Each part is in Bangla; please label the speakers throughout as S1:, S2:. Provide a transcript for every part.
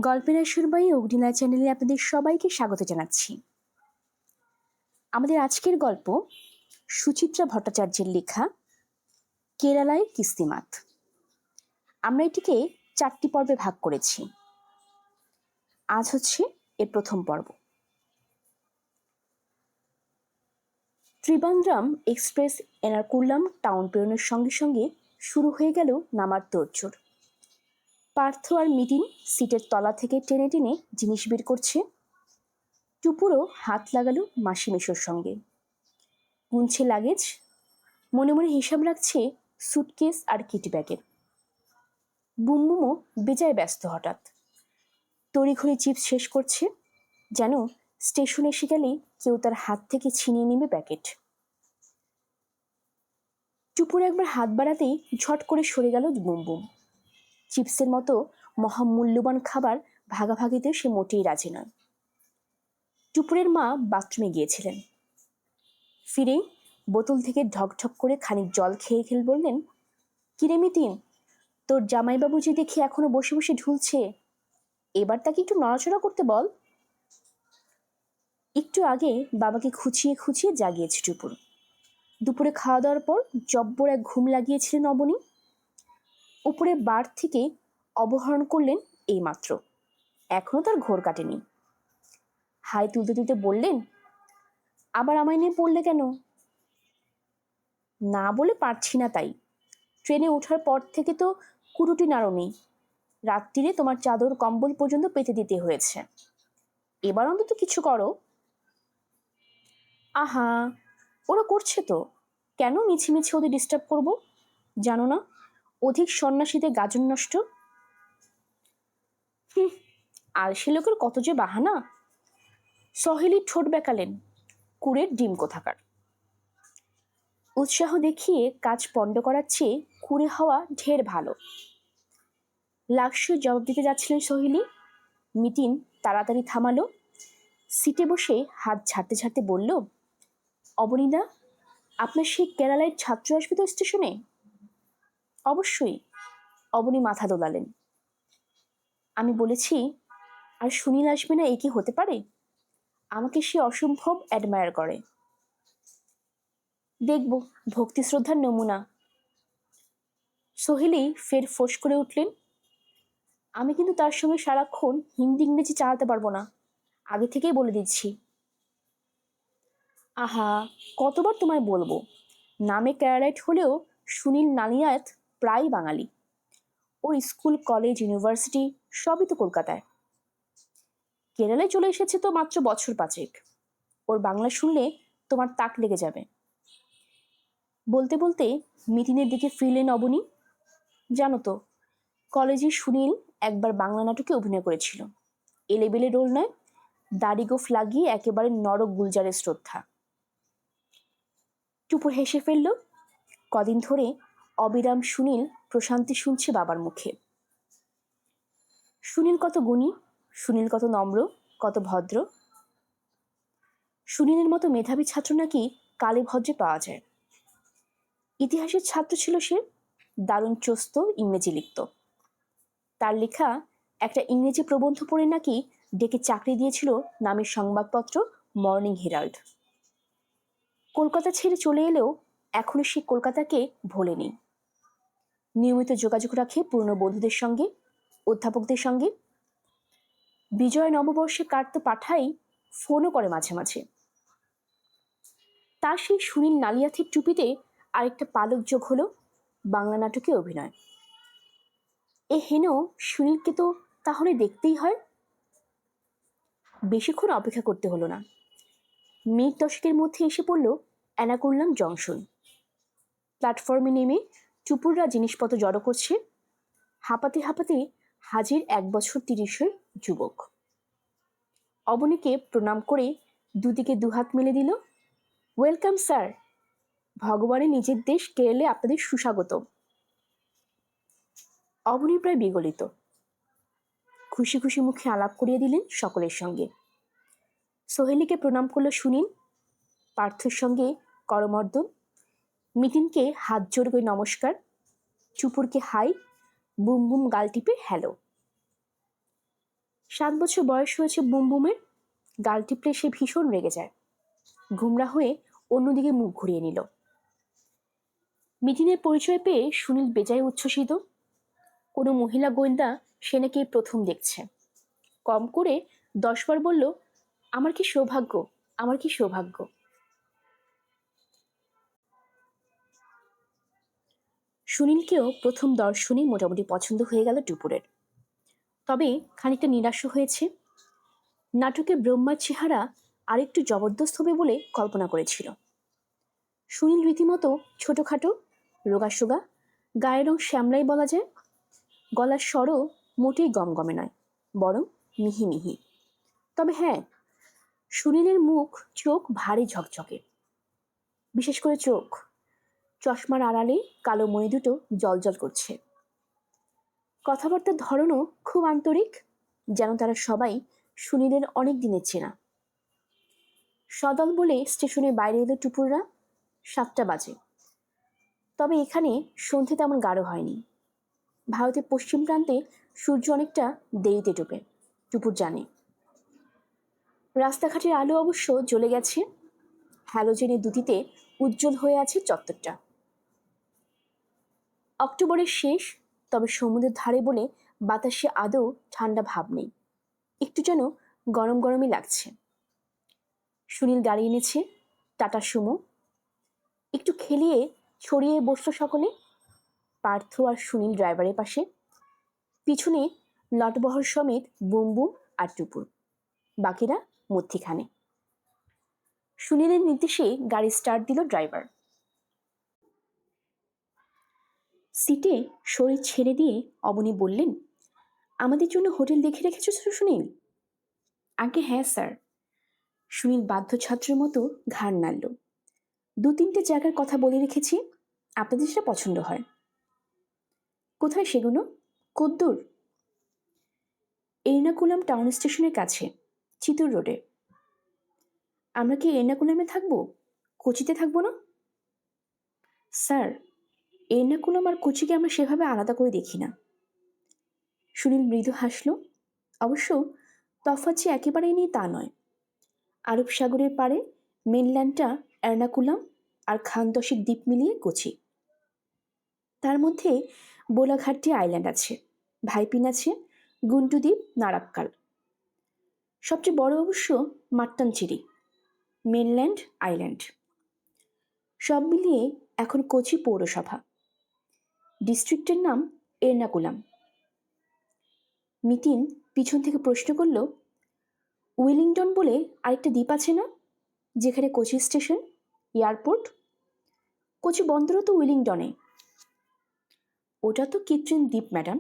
S1: গল্পের আসরবাই অগ্নিলা চ্যানেলে আপনাদের সবাইকে স্বাগত জানাচ্ছি। আমাদের আজকের গল্প সুচিত্রা ভট্টাচার্যের লেখা কেরালায় কিস্তিমাত। আমরা এটিকে 4টি পর্বে ভাগ করেছি। আজ হচ্ছে এর প্রথম পর্ব। ত্রিবান্দ্রাম এক্সপ্রেস এনারকুলাম টাউন পেরোনোর সঙ্গে সঙ্গে শুরু হয়ে গেল নামার তোড়জোড়। পার্থ আর মিটিন সিটের তলা থেকে টেনে টেনে জিনিস বের করছে। টুপুরও হাত লাগালো মাসি মেশোর সঙ্গে, গুনছে লাগেজ, মনে মনে হিসাব রাখছে সুটকেস আর কিটি ব্যাগের। বুমবুমও বেজায় ব্যস্ত। হঠাৎ তড়িঘড়ি চিপস শেষ করছে, যেন স্টেশন এসে গেলেই কেউ তার হাত থেকে ছিনিয়ে নেবে প্যাকেট। টুপুর একবার হাত বাড়াতেই ঝট করে সরে গেল বুমবুম। চিপসের মতো মহামূল্যবান খাবার ভাগাভাগিতে সে মোটেই রাজি নয়। টুপুরের মা বাথরুমে গিয়েছিলেন। ফিরেই বোতল থেকে ঢকঢক করে খানিক জল খেয়ে খেলে বললেন, কিরে মিতিন, তোর জামাইবাবু যে দেখি এখনো বসে বসে ঢুলছে, এবার তাকে একটু নড়াচড়া করতে বল। একটু আগে বাবাকে খুঁচিয়ে খুঁচিয়ে জাগিয়েছে টুপুর। দুপুরে খাওয়া দাওয়ার পর জব্বর এক ঘুম লাগিয়েছিলেন অবনী। উপরে বার থেকে অবহরণ করলেন এইমাত্র, এখনো তার ঘোর কাটেনি। হাই তুলতে তুলতে বললেন, আবার আমায় নিয়ে পড়লে কেন? না বলে পারছি না তাই। ট্রেনে ওঠার পর থেকে তো কুটুটি নাড়নি, রাত্রিরে তোমার চাদর কম্বল পর্যন্ত পেতে দিতে হয়েছে। এবার অন্তত কিছু করো। আহা, ওরা করছে তো, কেন মিছিমিছি ওদের ডিস্টার্ব করব? জানো না অধিক সন্ন্যাসীদের গাজন নষ্ট। আলসি লোকের কত যে বাহানা। সহেলি ঠোঁট বেঁকালেন, কুড়ের ডিম কোথাকার। উৎসাহ দেখিয়ে কাজ পণ্ড করার চেয়ে কুড়ে হওয়া ঢের ভালো। লাক্সু জবাব দিতে যাচ্ছিলেন সহেলি, মিটিন তাড়াতাড়ি থামালো। সিটে বসে হাত ঝাড়তে ঝাড়তে বলল, অবনীদা, আপনার সেই কেরালায় ছাত্র আসবে তো স্টেশনে? অবশ্যই। অবনী মাথা দোলালেন। আমি বলেছি, আর সুনীল আসবে না, এ কি হতে পারে? আমাকে সে অসম্ভব অ্যাডমায়ার করে। দেখব ভক্তি শ্রদ্ধার নমুনা। সোহেলি ফের ফোঁস করে উঠলেন, আমি কিন্তু তার সঙ্গে সারাক্ষণ হিন্দি ইংরেজি চালাতে পারবো না, আগে থেকেই বলে দিচ্ছি। আহা, কতবার তোমায় বলবো, নামে কেরালাইট হলেও সুনীল নালিয়াত প্রায় বাঙালি। ওর স্কুল কলেজ ইউনিভার্সিটি সবই তো কলকাতায়। কেরালায় চলে এসেছে তো মাত্র বছর 5। ওর বাংলা শুনলে তোমার তাক লেগে যাবে। বলতে বলতে মিটিনের দিকে ফিরলেন অবনী। জানো তো, কলেজে সুনীল একবার বাংলা নাটকে অভিনয় করেছিল। এলেবেলে রোল নয়, দাড়ি গোঁফ লাগিয়ে একেবারে নরক গুলজারের শ্রদ্ধা। টুপুর হেসে ফেলল। কদিন ধরে অবিরাম সুনীল প্রশান্তি শুনছে বাবার মুখে। সুনীল কত গুণী, সুনীল কত নম্র, কত ভদ্র। সুনীলের মতো মেধাবী ছাত্র নাকি কালে ভদ্রে পাওয়া যায়। ইতিহাসের ছাত্র ছিল সে, দারুণ চস্ত ইংরেজি লিখত। তার লেখা একটা ইংরেজি প্রবন্ধ পড়ে নাকি ডেকে চাকরি দিয়েছিল নামের সংবাদপত্র মর্নিং হেরাল্ড। কলকাতা ছেড়ে চলে এলেও এখনো সে কলকাতাকে ভোলেনি। নিয়মিত যোগাযোগ রাখে পুরনো বন্ধুদের সঙ্গে, অধ্যাপকদের সঙ্গে। বিজয় নববর্ষে কার্ড তো পাঠাই, ফোনও করে মাঝে মাঝে। তার সেই সুনীল নালিয়াথির টুপিতে আরেকটা পালক যোগ হলো, বাংলা নাটকে অভিনয়। এ হেন সুনীলকে তো তাহলে দেখতেই হয়। বেশিক্ষণ অপেক্ষা করতে হলো না। মিনিট 10 মধ্যে এসে পড়ল এনাকুলাম জংশন। প্ল্যাটফর্মে নেমে টুপুররা জিনিসপত্র জড়ো করছে। হাঁপাতে হাঁপাতে হাজির 1 বছর 30-এর যুবক। অবনীকে প্রণাম করে দুদিকে দুহাত মেলে দিল। ওয়েলকাম স্যার, ভগবানের নিজের দেশ কেরলে আপনাদের সুস্বাগত। অবনী প্রায় বিগলিত। খুশি খুশি মুখে আলাপ করিয়ে দিলেন সকলের সঙ্গে। সোহেলিকে প্রণাম করলো সুনীল, পার্থর সঙ্গে করমর্দন, মিতিনকে হাত জোড় করে নমস্কার, চুপুরকে হাই, বুম বুম গাল টিপে হ্যালো। 7 বছর বয়স হয়েছে বুমবুমের। গাল টিপলে সে ভীষণ রেগে যায়। ঘুমরা হয়ে অন্যদিকে মুখ ঘুরিয়ে নিল। মিটিনের পরিচয় পেয়ে সুনীল বেজায় উচ্ছ্বসিত। কোনো মহিলা গোয়েন্দা সে নাকি প্রথম দেখছে। কম করে 10 বার বলল, আমার কি সৌভাগ্য, আমার কি সৌভাগ্য। সুনীলকেও প্রথম দর্শনেই মোটামুটি পছন্দ হয়ে গেল টুপুরের। তবে খানিকটা নিরাশ হয়েছে। নাটকে ব্রহ্মার চেহারা আরেকটু জবরদস্ত হবে বলে কল্পনা করেছিল। সুনীল রীতিমতো ছোটখাটো, রোগাসোগা, গায়ের রং শ্যামলাই বলা যায়। গলার স্বরও মোটেই গমগমে নয়, বরং মিহি মিহি। তবে হ্যাঁ, সুনীলের মুখ চোখ ভারী ঝকঝকে, বিশেষ করে চোখ। চশমার আড়ালে কালো মণি দুটো জ্বলজ্বল করছে। কথাবার্তার ধরনও খুব আন্তরিক, যেন তারা সবাই সুনীলের অনেক দিনের চেনা। সদল বলে স্টেশনের বাইরে এলো টুপুররা। 7টা বাজে। তবে এখানে সন্ধে তেমন গাঢ় হয়নি। ভারতের পশ্চিম প্রান্তে সূর্য অনেকটা দেরিতে ডোবে, টুপুর জানে। রাস্তাঘাটের আলো অবশ্য জ্বলে গেছে। হ্যালোজেনের দুটিতে উজ্জ্বল হয়ে আছে চত্বরটা। অক্টোবরের শেষ, তবে সমুদ্রের ধারে বলে বাতাসে আদৌ ঠান্ডা ভাব নেই, একটু যেন গরম গরমই লাগছে। সুনীল গাড়ি এনেছে, টাটা সুমো। একটু খেলিয়ে ছড়িয়ে বসলো সকলে। পার্থ আর সুনীল ড্রাইভারের পাশে, পিছনে লটবহর সমেত বুমবুম আর টুপুর, বাকিরা মধ্যিখানে। সুনীলের নির্দেশে গাড়ি স্টার্ট দিল ড্রাইভার। সিটে শরীর ছেড়ে দিয়ে অবনী বললেন, আমাদের জন্য হোটেল দেখে রেখেছ সুনীল? আগে হ্যাঁ স্যার। সুনীল বাধ্য ছাত্রের মতো ঘাড় নাড়ল। 2-3টে জায়গার কথা বলে রেখেছি, আপনাদের সেটা পছন্দ হয়। কোথায় সেগুলো? কদ্দূর? এর্নাকুলাম টাউন স্টেশনের কাছে, চিতুর রোডে। আমরা কি এর্নাকুলামে থাকবো, কোচিতে থাকবো না? স্যার, এর্নাকুলাম আর কোচিকে আমরা সেভাবে আলাদা করে দেখি না। সুনীল মৃদু হাসল। অবশ্য তফাৎ যে একেবারেই নেই তা নয়। আরব সাগরের পাড়ে মেনল্যান্ডটা এর্নাকুলাম, আর খান-10 দ্বীপ মিলিয়ে কোচি। তার মধ্যে বোলাঘাটটি আইল্যান্ড আছে, ভাইপিন আছে, গুন্টু দ্বীপ, নারাক্কাল। সবচেয়ে বড় অবশ্য মাট্টানচেরি, মেনল্যান্ড আইল্যান্ড। সব মিলিয়ে এখন কোচি পৌরসভা। ডিস্ট্রিক্টের নাম এর্নাকুলাম। মিতিন পিছন থেকে প্রশ্ন করল, উইলিংটন বলে আরেকটা দ্বীপ আছে না, যেখানে কোচি স্টেশন, এয়ারপোর্ট? কোচি বন্দরও তো উইলিংটনে। ওটা তো কৃত্রিম দ্বীপ ম্যাডাম।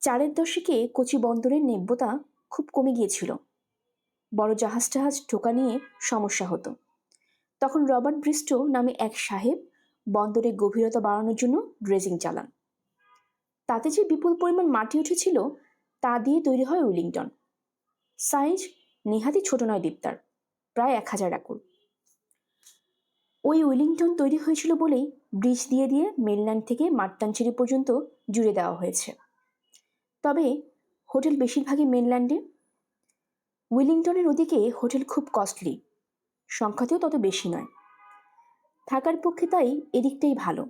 S1: 4-এর দশকে কোচি বন্দরের নেব্যতা খুব কমে গিয়েছিল। বড় জাহাজ টাহাজ ঢোকা নিয়ে সমস্যা হতো। তখন রবার্ট ব্রিস্টো নামে এক সাহেব বন্দরের গভীরতা বাড়ানোর জন্য ড্রেজিং চালান। তাতে যে বিপুল পরিমাণ মাটি উঠেছিল, তা দিয়ে তৈরি হয় উইলিংটন। সাইজ নেহাতি ছোট নয় দ্বীপটার, প্রায় 1000 একর। ওই উইলিংটন তৈরি হয়েছিল বলেই ব্রিজ দিয়ে দিয়ে মেনল্যান্ড থেকে মাট্টানচেরি পর্যন্ত জুড়ে দেওয়া হয়েছে। তবে হোটেল বেশিরভাগই মেনল্যান্ডে। উইলিংটনের ওদিকে হোটেল খুব কস্টলি, সংখ্যাতেও তত বেশি নয়। থাকার পক্ষে তাই এদিকটাই ভালো।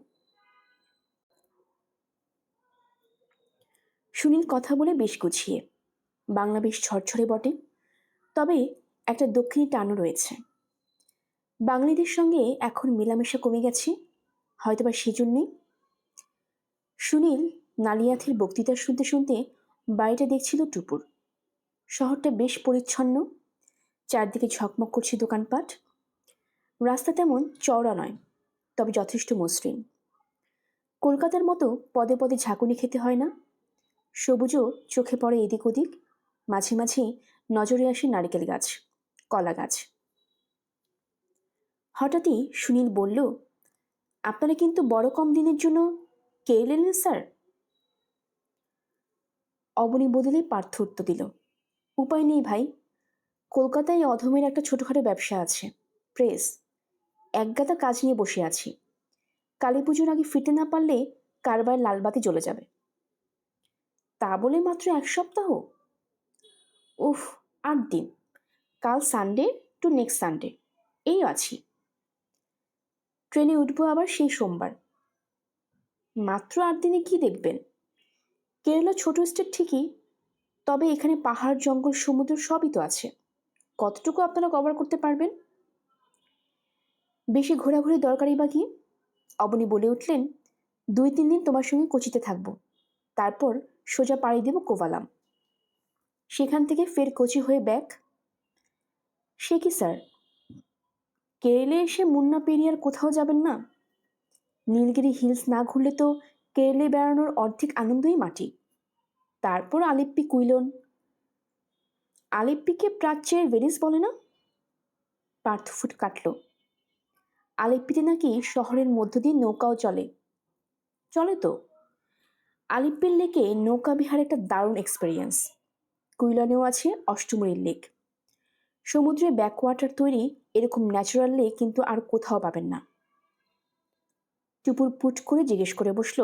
S1: সুনীল কথা বলে বেশ গুছিয়ে। বাংলা বেশ ঝরঝরে বটে, তবে একটা দক্ষিণী টানও রয়েছে। বাঙালিদের সঙ্গে এখন মেলামেশা কমে গেছে, হয়তোবা সেজন্যেই। সুনীল নালিয়াথের বক্তৃতা শুনতে শুনতে বাড়িটা দেখছিল টুপুর। শহরটা বেশ পরিচ্ছন্ন, চারদিকে ঝকমক করছে দোকানপাট। রাস্তা তেমন চওড়া নয়, তবে যথেষ্ট মসৃণ। কলকাতার মতো পদে পদে ঝাঁকুনি খেতে হয় না। সবুজও চোখে পড়ে এদিক ওদিক, মাঝে মাঝে নজরে আসে নারকেল গাছ, কলা গাছ। হঠাৎই সুনীল বলল, আপনারা কিন্তু বড় কম দিনের জন্য কে এলেন স্যার? অবনী বদলে পার্থ উত্তর দিল, উপায় নেই ভাই, কলকাতায় অধমের একটা ছোটখাটো ব্যবসা আছে, প্রেস। একগাদা কাজ নিয়ে বসে আছি। কালী পুজোর আগে ফিরতে না পারলে কারবার লালবাতি জ্বলে যাবে। তা বলে মাত্র 1 সপ্তাহ? উফ, 8 দিন। কাল সানডে টু নেক্সট সানডে এই আছি। ট্রেনে উঠবো আবার সেই সোমবার। মাত্র 8 দিনে কি দেখবেন? কেরালা ছোট স্টেট ঠিকই, তবে এখানে পাহাড়, জঙ্গল, সমুদ্র সবই তো আছে। কতটুকু আপনারা কভার করতে পারবেন? বেশি ঘোরাঘুরি দরকারই বা কি? অবনী বলে উঠলেন, 2-3 দিন তোমার সঙ্গে কোচিতে থাকবো, তারপর সোজা পাড়ি দেব কোভালাম। সেখান থেকে ফের কোচি হয়ে ব্যাক। সে কি স্যার, কেরলে এসে মুন্না পেরিয়ে আর কোথাও যাবেন না? নীলগিরি হিলস না ঘুরলে তো কেরলে বেড়ানোর অর্ধেক আনন্দই মাটি। তারপর আলেপ্পি, কুইলন। আলেপ্পিকে প্রাচ্যের ভেনিস বলে না? পার্থ ফুট কাটল। আলেপ্পিতে নাকি শহরের মধ্য দিয়ে নৌকাও চলে। চলে তো। আলিপ্পির লেকে নৌকা বিহার একটা দারুণ এক্সপেরিয়েন্স। কুইলনেও আছে অষ্টমুড়ির লেক। সমুদ্রে ব্যাকওয়াটার তৈরি এরকম ন্যাচারাল লেক কিন্তু আর কোথাও পাবেন না। টুপুর পুট করে জিজ্ঞেস করে বসল,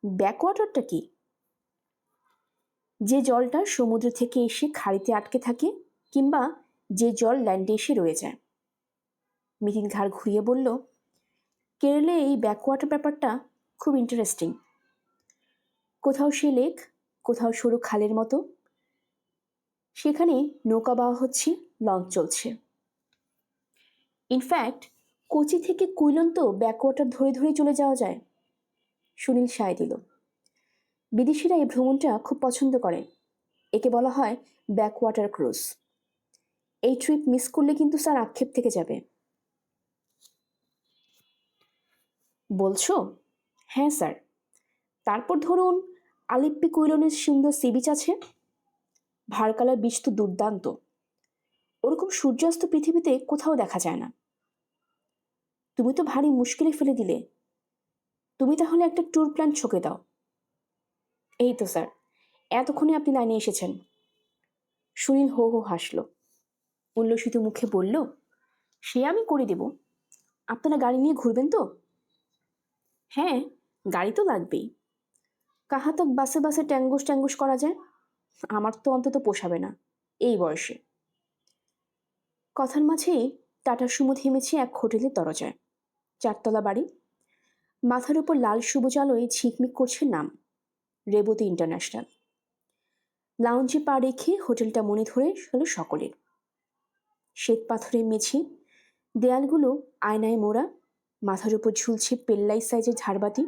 S1: ব্যাকওয়াটারটা কি? যে জলটা সমুদ্র থেকে এসে খাড়িতে আটকে থাকে, কিংবা যে জল ল্যান্ডে এসে রয়ে যায়। মিতিন ঘাড় ঘুরিয়ে বলল, কেরলে এই ব্যাকওয়াটার ব্যাপারটা খুব ইন্টারেস্টিং। কোথাও সে লেক, কোথাও সরু খালের মতো। সেখানে নৌকা বাওয়া হচ্ছে, লঞ্চ চলছে। ইনফ্যাক্ট কোচি থেকে কুইলন তো ব্যাকওয়াটার ধরে ধরে চলে যাওয়া যায়। সুনীল সায় দিল। বিদেশিরা এই ভ্রমণটা খুব পছন্দ করে। একে বলা হয় ব্যাকওয়াটার ক্রুজ। এই ট্রিপ মিস করলে কিন্তু স্যার আক্ষেপ থেকে যাবে। বলছো? হ্যাঁ স্যার। তারপর ধরুন, আলিপ্পি কুইলনের সুন্দর সি বিচ আছে। ভারকালা বিচ তো দুর্দান্ত। ওরকম সূর্যাস্ত পৃথিবীতে কোথাও দেখা যায় না। তুমি তো ভারী মুশকিলে ফেলে দিলে। তুমি তাহলে একটা ট্যুর প্ল্যান ছকে দাও। এই তো স্যার, এতক্ষণে আপনি লাইনে এসেছেন। সুনীল হো হো হাসল। উল্লসিত মুখে বলল, সে আমি করে দেব। আপনারা গাড়ি নিয়ে ঘুরবেন তো? হ্যাঁ, গাড়ি তো লাগবেই। কাহা তক বাসে বাসে ট্যাঙ্গুস ট্যাঙ্গুস করা যায়? আমার তো অন্তত পোষাবে না এই বয়সে। কথার মাঝেই টাটা সুমো থেমেছে এক হোটেলের দরজায়। 4তলা বাড়ি। মাথার উপর লাল সবুজ আলোয় ঝিকমিক করছে নাম, রেবতী ইন্টারন্যাশনাল। লাউঞ্জে পা রেখে হোটেলটা মনে ধরে হলো সকলের। শ্বেত পাথরের মেঝে, দেয়ালগুলো আয়নায় মোড়া, মাথার উপর ঝুলছে পেল্লাই সাইজের ঝাড়বাতি।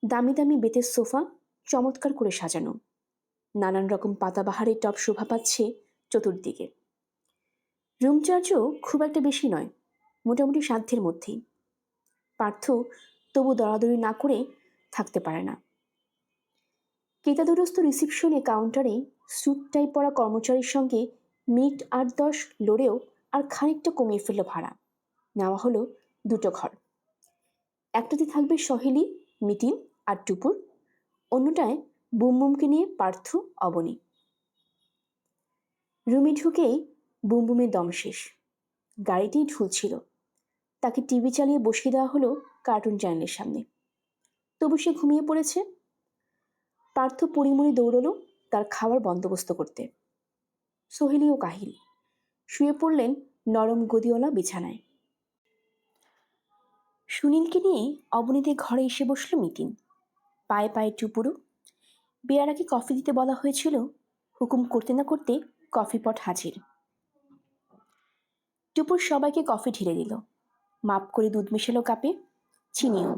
S1: দামি দামি বেতের সোফা চমৎকার করে সাজানো। নানান রকম পাতাবাহারের টব শোভা পাচ্ছে চতুর্দিকে। রুম চার্জও খুব একটা বেশি নয়, মোটামুটি সাধ্যের মধ্যেই। পার্থ তবু দরাদরি না করে থাকতে পারে না। কেতাদুরস্ত রিসিপশনে কাউন্টারে স্যুট টাই পরা কর্মচারীর সঙ্গে মিনিট 8-10 লড়েও আর খানিকটা কমিয়ে ফেলল ভাড়া। নেওয়া হলো 2টো ঘর। একটাতে থাকবে সহেলি, মিতিন আর টুপুর। অন্যটায় বুমবুমকে নিয়ে পার্থ, অবনী। রুমে ঢুকেই বুমবুমের দম শেষ। গাড়িতেই ঢুলছিল। তাকে টিভি চালিয়ে বসিয়ে দেওয়া হলো কার্টুন চ্যানেলের সামনে। তবু সে ঘুমিয়ে পড়েছে। পার্থ পরিমণি দৌড়লো তার খাওয়ার বন্দোবস্ত করতে। সোহেলি ও কাহিল শুয়ে পড়লেন নরম গদিওয়ালা বিছানায়। সুনীলকে নিয়ে অবনীদের ঘরে এসে বসল মিতিন। পায়ে পায়ে টুপুরু। বেয়ারাকে কফি দিতে বলা হয়েছিল, হুকুম করতে না করতে কফি পট হাজির। টুপুর সবাইকে কফি ঢেলে দিল। মাপ করে দুধ মেশালো কাপে, চিনিও।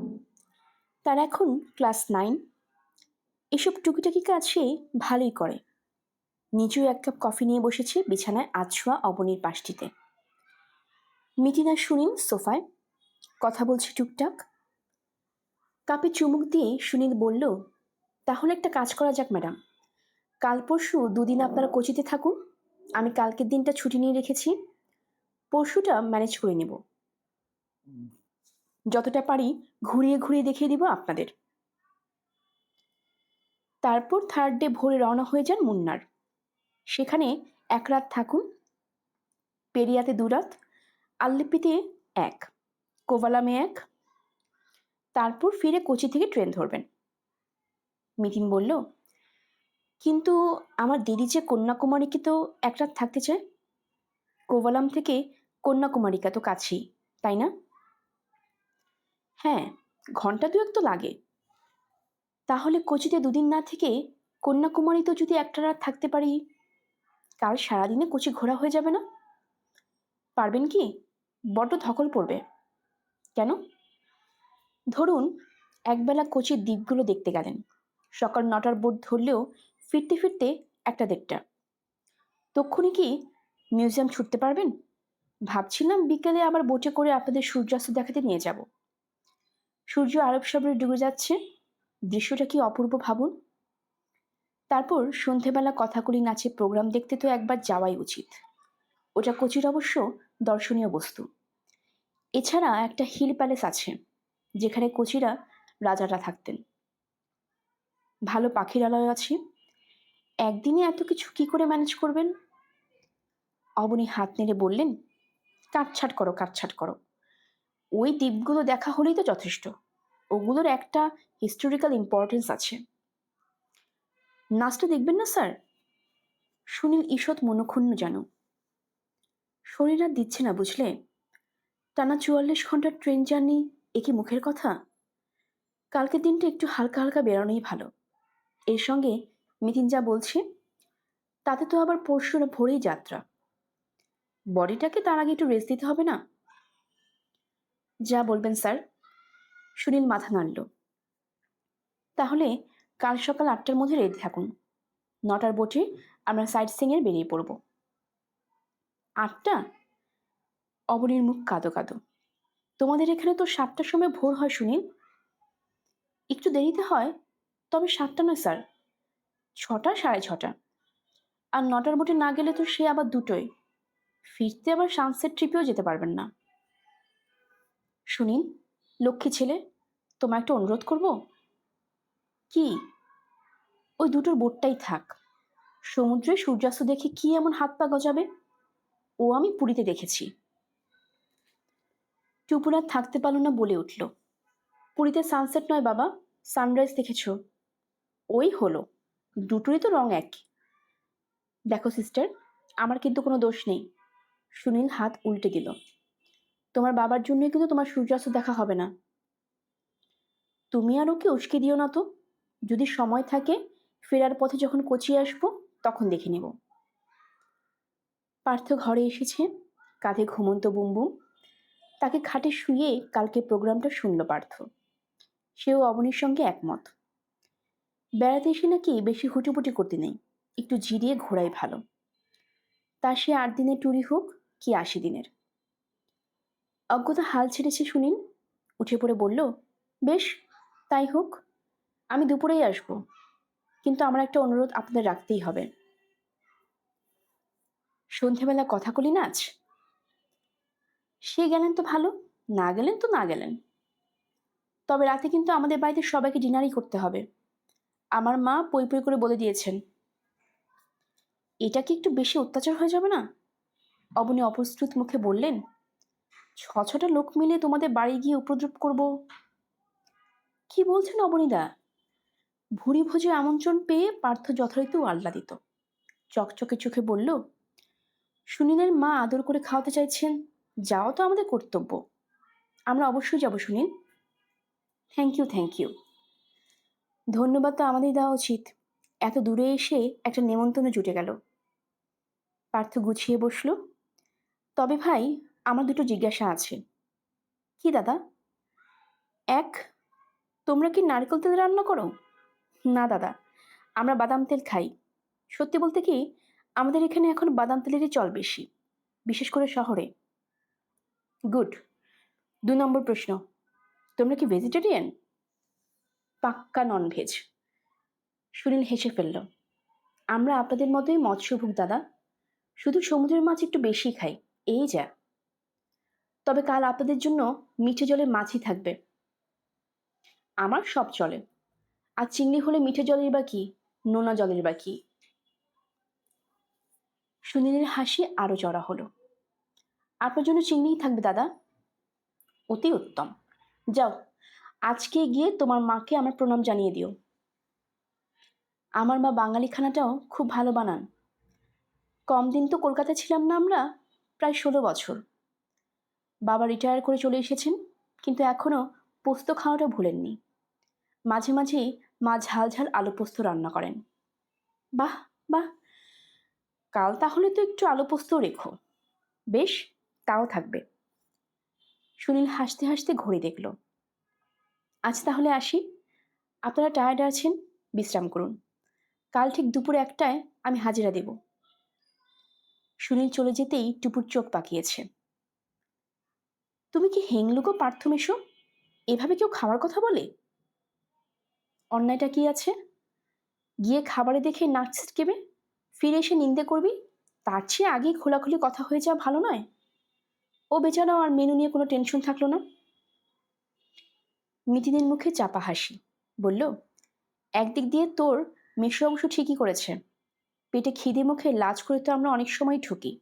S1: তার এখন ক্লাস 9। এসব টুকিটাকি কাজ সে ভালোই করে। নিজেও 1 কাপ কফি নিয়ে বসেছে বিছানায় আছোয়া অবনীর পাশটিতে। মিতিন আর সুনীল সোফায় কথা বলছে টুকটাক। কাপে চুমুক দিয়ে সুনীল বলল, তাহলে একটা কাজ করা যাক ম্যাডাম। কাল পরশু 2 দিন আপনারা কোচিতে থাকুন। আমি কালকের দিনটা ছুটি নিয়ে রেখেছি। পরশুটা ম্যানেজ করে নেব। যতটা পারি ঘুরিয়ে ঘুরিয়ে দেখিয়ে দিব আপনাদের। তারপর 3rd ডে ভোরে রওনা হয়ে যান মুন্নার। সেখানে 1 রাত থাকুন। পেরিয়াতে 2 রাত, আল্লিপ্পিতে 1, কোভালামে 1। তারপর ফিরে কোচি থেকে ট্রেন ধরবেন। মিতিন বলল, কিন্তু আমার দিদি যে কন্যাকুমারীকে তো এক রাত থাকতে চায়। কোভালাম থেকে কন্যাকুমারিকা তো কাছেই, তাই না? হ্যাঁ, ঘন্টা দুয়েক তো লাগে। তাহলে কোচিতে দুদিন না থেকে কন্যাকুমারী তো যদি একটা রাত থাকতে পারি, কাল সারাদিনে কোচি ঘোরা হয়ে যাবে না? পারবেন কি? বড্ড ধকল পড়বে। কেন? ধরুন একবেলা কোচির দ্বীপগুলো দেখতে গেলেন, সকাল 9টার বোট ধরলেও ফিরতে ফিরতে 1টা-1.30টা। তক্ষুনি কি মিউজিয়াম ছুটতে পারবেন? ভাবছিলাম বিকেলে আবার বোটে করে আপনাদের সূর্যাস্ত দেখাতে নিয়ে যাব। সূর্য আরব সাগরে ডুবে যাচ্ছে, দৃশ্যটা কি অপূর্ব ভাবুন। তারপর সন্ধেবেলা কথাকলি নাচে প্রোগ্রাম দেখতে তো একবার যাওয়াই উচিত। ওটা কোচির অবশ্য দর্শনীয় বস্তু। এছাড়া একটা হিল প্যালেস আছে, যেখানে কোচিরা রাজারা থাকতেন। ভালো পাখিরালয় আছে। একদিনে এত কিছু কি করে ম্যানেজ করবেন? অবনী হাত নেড়ে বললেন, কাটছাট করো কাটছাট করো। ওই দ্বীপগুলো দেখা হলেই তো যথেষ্ট। ওগুলোর একটা হিস্টোরিক্যাল ইম্পর্টেন্স আছে। নাচটা দেখবেন না স্যার? সুনীল ঈষৎ মনক্ষুণ্ণ যেন। শরীর আর দিচ্ছে না বুঝলে। টানা 44 ঘন্টার ট্রেন জার্নি, এ কি মুখের কথা? কালকের দিনটা একটু হালকা হালকা বেরোনোই ভালো। এর সঙ্গে মিতিন যা বলছে, তাতে তো আবার পরশুর ভোরেই যাত্রা। বডিটাকে তার আগে একটু রেস্ট দিতে হবে না? যা বলবেন স্যার। সুনীল মাথা নাড়ল। তাহলে কাল সকাল 8টার মধ্যে রেডি থাকুন। 9টার বোটে আমরা সাইট সিংয়ের বেরিয়ে পড়ব। 8টা? অবনীর মুখ কাঁদো কাঁদো। তোমাদের এখানে তো 7টার সময় ভোর হয় সুনীল। একটু দেরিতে হয়, তবে 7টা নয় স্যার, 6টা 6:30। আর 9টার বোটে না গেলে তো সে আবার 2টোয়। ফিরতে আবার সানসেট ট্রিপেও যেতে পারবেন না। সুনীল, লক্ষ্মী ছেলে, তোমায় একটা অনুরোধ করব। কি? ওই 2টোর বোটটাই থাক। সমুদ্রে সূর্যাস্ত দেখে কি এমন হাত পা গজাবে? ও আমি পুরীতে দেখেছি। টুপুর আর থাকতে পারল না, বলে উঠল, পুরীতে সানসেট নয় বাবা, সানরাইজ দেখেছ। ওই হলো, দুটোরই তো রং এক। দেখো সিস্টার, আমার কিন্তু কোনো দোষ নেই। সুনীল হাত উল্টে দিল। তোমার বাবার জন্যই কিন্তু তোমার সূর্যাস্ত দেখা হবে না। তুমি আর ওকে উস্কে দিও না তো। যদি সময় থাকে, ফেরার পথে যখন কোচি আসবো তখন দেখে নেব। পার্থ ঘরে এসেছে, কাঁধে ঘুমন্ত বুমবুম। তাকে খাটে শুয়ে কালকে প্রোগ্রামটা শুনল পার্থ। সেও অবনীর সঙ্গে একমত। বেড়াতে এসে নাকি বেশি হুটোপুটি করতে নেই, একটু জিরিয়ে ঘোরাই ভালো। তা সে 8 দিনের ট্যুরই হোক কি 80 দিনের। অজ্ঞতা হাল ছেড়েছে সুনীল। উঠে পড়ে বলল, বেশ, তাই হোক। আমি দুপুরেই আসবো, কিন্তু আমার একটা অনুরোধ আপনাদের রাখতেই হবে। সন্ধেবেলা কথাকলি নাচ? সে গেলেন তো ভালো, না গেলেন তো না গেলেন। তবে রাতে কিন্তু আমাদের বাড়িতে সবাইকে ডিনারই করতে হবে। আমার মা পই পই করে বলে দিয়েছেন। এটা কি একটু বেশি অত্যাচার হয়ে যাবে না? অবনী অপ্রস্তুত মুখে বললেন, 6-6টা লোক মিলে তোমাদের বাড়ি গিয়ে উপদ্রব করব? কি বলছেন অবনীদা? ভুরি ভোজে আমন্ত্রণ পেয়ে পার্থ যথারীতি আহ্লাদিত। চকচকে চোখে বলল, সুনীলের মা আদর করে খাওয়াতে চাইছেন, যাও তো আমাদের কর্তব্য। আমরা অবশ্যই যাব Sunil. Thank you thank you. ধন্যবাদ তো আমাদের দেওয়া উচিত। এত দূরে এসে একটা নেমন্তন্ন জুটে গেল। পার্থ গুছিয়ে বসল। তবে ভাই, আমার দুটো জিজ্ঞাসা আছে। কি দাদা? এক, তোমরা কি নারকেল তেল রান্না করো? না দাদা, আমরা বাদাম তেল খাই। সত্যি বলতে কি, আমাদের এখানে এখন বাদাম তেলেরই চল বেশি, বিশেষ করে শহরে। গুড। 2 নম্বর প্রশ্ন, তোমরা কি ভেজিটেরিয়ান? পাক্কা ননভেজ। সুনীল হেসে ফেলল। আমরা আপনাদের মতোই মৎস্যভুক দাদা, শুধু সমুদ্রের মাছ একটু বেশি খাই, এই যা। তবে কাল আপনাদের জন্য মিঠে জলের মাছই থাকবে। আমার সব চলে। আর চিংড়ি হলে মিঠে জলের বা কি, নোনা জলের বা কি। সুনীলের হাসি আরো চড়া হলো। আপনার জন্য চিংড়িই থাকবে দাদা। অতি উত্তম। যাও, আজকে গিয়ে তোমার মাকে আমার প্রণাম জানিয়ে দিও। আমার মা বাঙালি খানাটাও খুব ভালো বানান। কম দিন তো কলকাতায় ছিলাম না আমরা, প্রায় 16 বছর। বাবা রিটায়ার করে চলে এসেছেন, কিন্তু এখনও পোস্ত খাওয়াটা ভুলেননি। মাঝে মাঝেই মা ঝাল ঝাল আলু পোস্ত রান্না করেন। বাহ বাহ, কাল তাহলে তো একটু আলু পোস্ত রেখো। বেশ, তাও থাকবে। সুনীল হাসতে হাসতে ঘড়ি দেখল। আজ তাহলে আসি, আপনারা টায়ার্ড আছেন, বিশ্রাম করুন। কাল ঠিক দুপুর 1টায় আমি হাজিরা দেব। সুনীল চলে যেতেই টুপুর চোখ পাকিয়েছে। তুমি কি হেংলুকো পার্থ মেশো? এভাবে কেউ খাওয়ার কথা বলে? অন্যায়টা কি আছে? গিয়ে খাবারে দেখে নাক ছিটকেবে, ফিরে এসে নিন্দে করবি, তার চেয়ে আগেই খোলাখুলি কথা হয়ে যাওয়া ভালো নয়? ও বেচারাও আর মেনু নিয়ে কোনো টেনশন থাকলো না। মিতিনের মুখে চাপা হাসি, বলল, একদিক দিয়ে তোর মেশো অবশ্য ঠিকই করেছে। পেটে খিদে মুখে লাজ করে তো আমরা অনেক সময় ঠকি।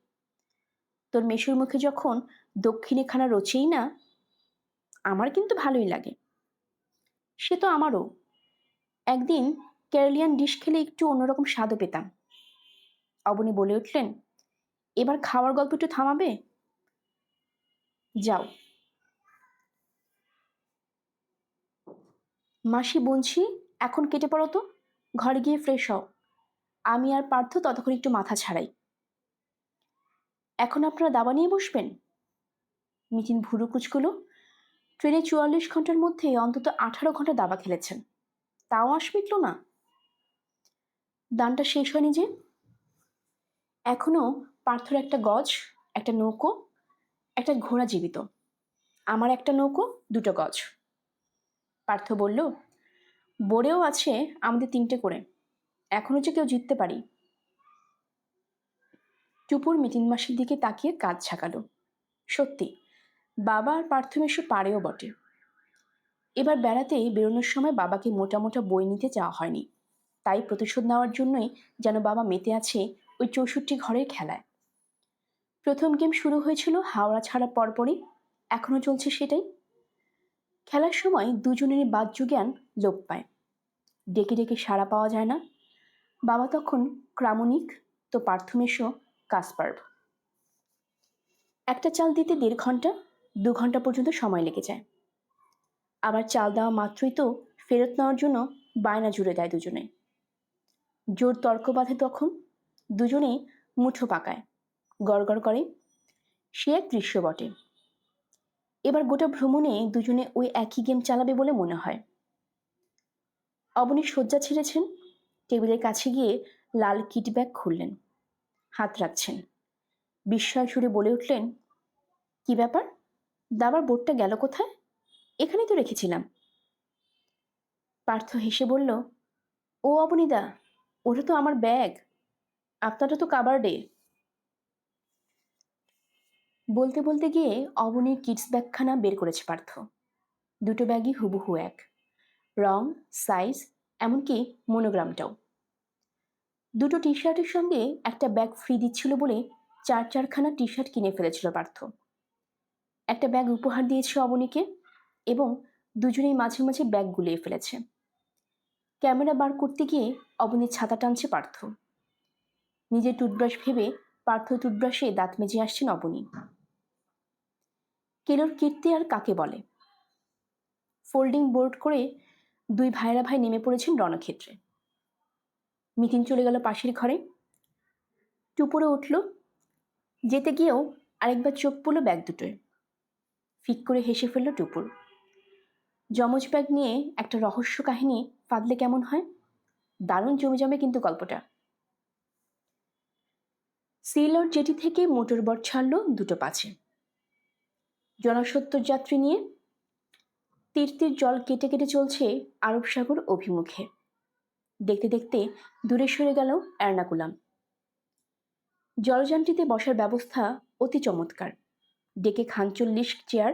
S1: তোর মেশোর মুখে যখন দক্ষিণে খানা রোচেই না, আমার কিন্তু ভালোই লাগে। সে তো আমারও। একদিন কেরালিয়ান ডিশ খেলে একটু অন্যরকম স্বাদও পেতাম। অবনী বলে উঠলেন, এবার খাওয়ার গল্প একটু থামাবে? যাও। মাসি বলছি, এখন কেটে পড়ো তো, ঘরে গিয়ে ফ্রেশ হও। আমি আর পার্থ ততক্ষণ একটু মাথা ছাড়াই। এখন আপনারা দাবা নিয়ে বসবেন? মিতিন ভুরু কুচকুলো। ট্রেনে 44 ঘন্টার মধ্যে অন্তত 18 ঘন্টা দাবা খেলেছেন, তাও আশ মিটল না। দানটা শেষ হয়নি যে। এখনো পার্থর একটা গজ, একটা নৌকো, একটা ঘোড়া জীবিত। আমার একটা নৌকো, 2টো গজ। পার্থ বলল, বোর্ডেও আছে আমাদের 3টে করে, এখনো যে কেউ জিততে পারি। টুপুর মিতিন মাসির দিকে তাকিয়ে কাঁধ ঝাঁকালো। সত্যি, বাবা আর পার্থ মেশো পারেও বটে। এবার বেড়াতে বেরোনোর সময় বাবাকে মোটা মোটা বই নিতে যাওয়া হয়নি, তাই প্রতিশোধ নেওয়ার জন্যই যেন বাবা মেতে আছে ওই 64 ঘরের খেলায়। প্রথম গেম শুরু হয়েছিল হাওড়া ছাড়া পরপরই, এখনো চলছে সেটাই। খেলার সময় দুজনেরই বাহ্য জ্ঞান লোপ পায়, ডেকে ডেকে সাড়া পাওয়া যায় না। বাবা তখন ক্রামনিক, তো পার্থ মেশো কাসপার্ভ। একটা চাল দিতে 1.5 ঘন্টা 2 ঘন্টা পর্যন্ত সময় লেগে যায়। আবার চাল দেওয়া মাত্রই তো ফেরত নেওয়ার জন্য বায়না জুড়ে দেয় দুজনে। জোর তর্ক বাঁধে তখন, দুজনেই মুঠো পাকায়, গড়গড় করে। সে এক দৃশ্য বটে। এবার গোটা ভ্রমণে দুজনে ওই একই গেম চালাবে বলে মনে হয়। অবনী শয্যা ছেড়েছেন, টেবিলের কাছে গিয়ে লাল কিট ব্যাগ খুললেন, হাত রাখছেন। বিস্ময় সুরে বলে উঠলেন, কি ব্যাপার, দাবার বোর্ডটা গেল কোথায়? এখানেই তো রেখেছিলাম। পার্থ হেসে বলল, ও অবনীদা, ওটা তো আমার ব্যাগ, আপনারটা তো কাবার্ডে। বলতে বলতে গিয়ে অবনীর কিডস ব্যাগখানা বের করেছে পার্থ। 2টো ব্যাগই হুবহু এক, রং, সাইজ, এমনকি মনোগ্রামটাও। 2টো টি শার্টের সঙ্গে একটা ব্যাগ ফ্রি দিচ্ছিল বলে 4-4খানা টি শার্ট কিনে ফেলেছিল পার্থ। একটা ব্যাগ উপহার দিয়েছে অবনীকে, এবং দুজনেই মাঝে মাঝে ব্যাগ গুলিয়ে ফেলেছে। ক্যামেরা বার করতে গিয়ে অবনীর ছাতা টানছে পার্থ। নিজের টুথব্রাশ ভেবে পার্থ টুথব্রাশে দাঁত মেজে আসছেন অবনী। কেলোর কীর্তি আর কাকে বলে। ফোল্ডিং বোর্ড করে 2 ভাইরা ভাই নেমে পড়েছেন রণক্ষেত্রে। মিতিন চলে গেল পাশের ঘরে। টুপুরে উঠল, যেতে গিয়েও আরেকবার চোখ পড়ল ব্যাগ দুটোয়। ফিক করে হেসে ফেলল টুপুর। যমজ ব্যাগ নিয়ে একটা রহস্য কাহিনী ফাঁদলে কেমন হয়? দারুণ জমে জমে কিন্তু গল্পটা। সিলর জেটি থেকে মোটরবোট ছাড়ল 2টো 5-এ। জনসত্তর যাত্রী নিয়ে তীর জল কেটে কেটে চলছে আরব সাগর অভিমুখে। দেখতে দেখতে দূরে সরে গেল এর্নাকুলাম। জলযানটিতে বসার ব্যবস্থা অতি চমৎকার। ডেকে 40 চেয়ার,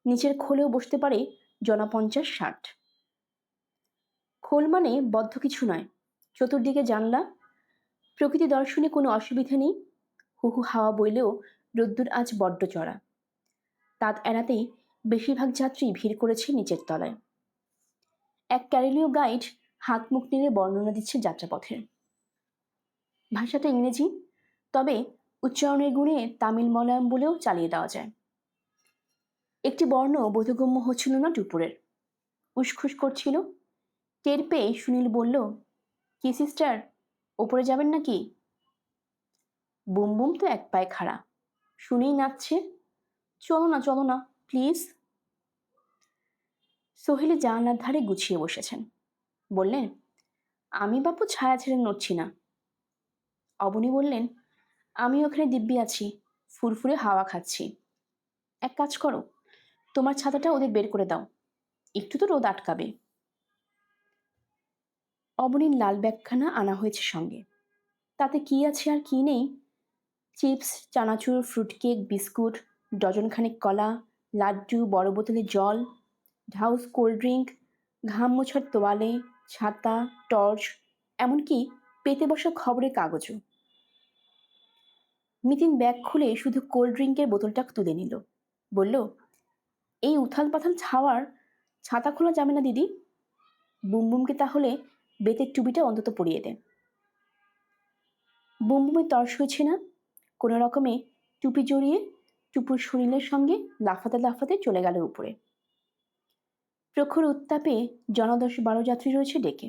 S1: নিচের খোলেও বসতে পারে জনা 50-60। খোল মানে বদ্ধ কিছু নয়, চতুর্দিকে জানলা, প্রকৃতি দর্শনে কোনো অসুবিধা নেই। হুহু হাওয়া বইলেও রোদ্দুর আজ বড্ড চড়া। তাত এড়াতেই বেশিরভাগ যাত্রী ভিড় করেছে নিচের তলায়। এক ক্যারেলীয় গাইড হাত মুখ নেড়ে বর্ণনা দিচ্ছে যাত্রাপথের। ভাষাটা ইংরেজি, তবে উচ্চারণের গুণে তামিল মলয়াম বলেও চালিয়ে দেওয়া যায়। একটি বর্ণ বোধগম্য হচ্ছিল না টুপুরের, উসখুস করছিল। টের পেয়ে সুনীল বলল, কি সিস্টার, ওপরে যাবেন নাকি? বুম বুম তো এক পায়ে খাড়া, শুনেই নাচছে। চলো না প্লিজ। সোহেলি জানলার ধারে গুছিয়ে বসেছেন, বললেন, আমি বাপু ছায়া ছেড়ে নড়ছি না। অবনী বললেন, আমি ওখানে দিব্যি আছি, ফুরফুরে হাওয়া খাচ্ছি। এক কাজ করো, তোমার ছাতাটা ওদের বের করে দাও, একটু তো রোদ আটকাবে। অবনীর লাল ব্যাগখানা আনা হয়েছে সঙ্গে। তাতে কি আছে আর কি নেই, চিপস, চানাচুর, ফ্রুটকেক, বিস্কুট, ডজনখানেক কলা, লাড্ডু, বড় বোতলে জল, ঢাউস কোল্ড ড্রিঙ্ক, ঘাম মোছার তোয়ালে, ছাতা, টর্চ, এমনকি পেতে বসা খবরের কাগজও। মিতিন ব্যাগ খুলে শুধু কোল্ড ড্রিঙ্কের বোতলটা তুলে নিল, বলল, এই উথাল পাথাল ছাওয়ার ছাতা খোলা যাবে না দিদি, বুমবুমকে তাহলে বেতের টুপিটা অন্তত পরিয়ে দে। বুমবুমের তর্স হয়েছে না, কোনো রকমে টুপি জড়িয়ে টুপুর শরীরের সঙ্গে লাফাতে লাফাতে চলে গেল উপরে। প্রখর উত্তাপে 10-12 যাত্রী রয়েছে ডেকে,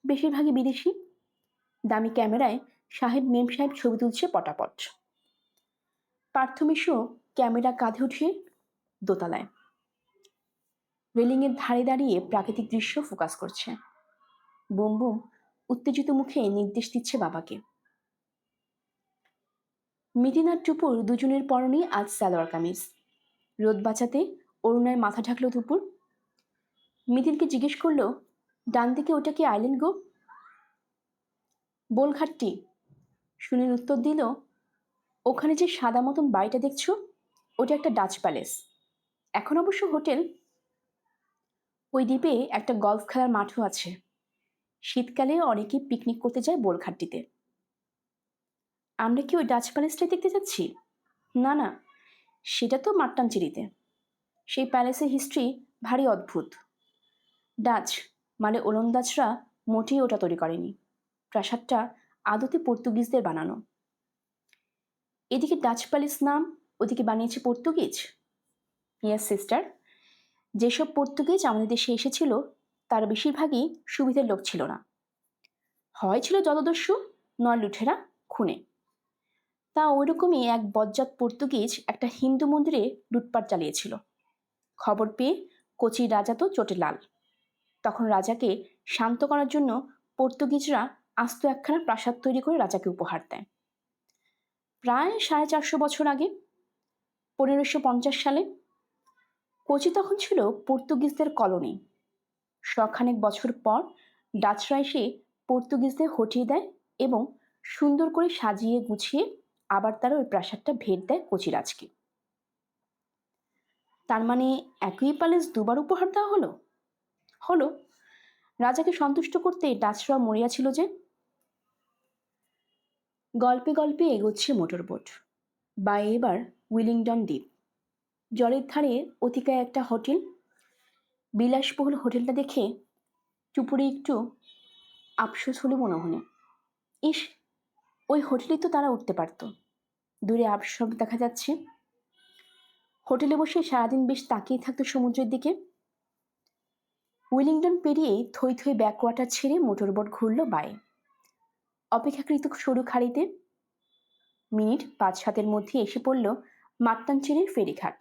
S1: বেশিরভাগই বিদেশি। দামি ক্যামেরায় সাহেব মেম সাহেব ছবি তুলছে পটাপট। পার্থ মিশ্র ক্যামেরা কাঁধে উঠিয়ে দোতলায় রেলিংয়ের ধারে দাঁড়িয়ে প্রাকৃতিক দৃশ্য ফোকাস করছে। বুম বুম উত্তেজিত মুখে নির্দেশ দিচ্ছে বাবাকে। মিতিন আর টুপুর দুজনের পরনেই আজ সালোয়ার কামিজ। রোদ বাঁচাতে অরুণায় মাথা ঢাকলো টুপুর। মিতিনকে জিজ্ঞেস করলো, ডান দিকে ওটা কি আইল্যান্ড গো? বোলঘাটটি। সুনীল উত্তর দিল, ওখানে যে সাদা মতন বাড়িটা দেখছো, ওটা একটা ডাচ প্যালেস, এখন অবশ্য হোটেল। ওই দ্বীপে একটা গলফ খেলার মাঠও আছে। শীতকালে অনেকেই পিকনিক করতে যায় বোলঘাটটিতে। আমরা কি ওই ডাচ প্যালেসটাই দেখতে যাচ্ছি? না না, সেটা তো মাট্টানচিরিতে। সেই প্যালেসের হিস্ট্রি ভারী অদ্ভুত। ডাচ মানে ওলন্দাজরা মোটেই ওটা তৈরি করেনি। প্রাসাদটা আদতে পর্তুগিজদের বানানো। এদিকে ডাচ প্যালেস নাম, ওদিকে বানিয়েছে পর্তুগিজ। ইয়েস সিস্টার, যেসব পর্তুগিজ আমাদের দেশে এসেছিল তার বেশিরভাগই সুবিধের লোক ছিল না, হয় ছিল জলদস্যু, নয় লুঠেরা, খুনে। তা ওইরকমই এক বজ্জাত পর্তুগিজ একটা হিন্দু মন্দিরে লুটপাট চালিয়েছিল। খবর পেয়ে কোচির রাজা তো চোটে লাল। তখন রাজাকে শান্ত করার জন্য পর্তুগিজরা আস্ত একখানা প্রাসাদ তৈরি করে রাজাকে উপহার দেয়। প্রায় 450 বছর আগে, 1550 সালে। কোচি তখন ছিল পর্তুগিজদের কলোনি। শখানেক বছর পর ডাচরা এসে পর্তুগিজদের হটিয়ে দেয় এবং সুন্দর করে সাজিয়ে গুছিয়ে আবার তারা ওই প্রাসাদটা ভেট দেয় কোচিরাজকে। তার মানে একই প্যালেস দুবার উপহার দেওয়া হলো। হলো, রাজাকে সন্তুষ্ট করতে ডাচরা মরিয়া ছিল যে। গল্পে গল্পে এগোচ্ছে মোটরবোট, বা এবার উইলিংডন দ্বীপ। জলের ধারে অতিকায় একটা হোটেল। বিলাসবহুল হোটেলটা দেখে টুপুরে একটু আফসোস হলো মনে মনে। ইস, ওই হোটেলেই তো তারা উঠতে পারত। দূরে আবশব্দ দেখা যাচ্ছে। হোটেলে বসে সারাদিন বেশ তাকিয়ে থাকতো সমুদ্রের দিকে। উইলিংটন পেরিয়ে থই থই ব্যাকওয়াটার ছেড়ে মোটরবোট ঘুরল বায়ে, অপেক্ষাকৃত সরু খাড়িতে। মিনিট 5-7 মধ্যে এসে পড়ল মাট্টানচেরির ফেরিঘাট।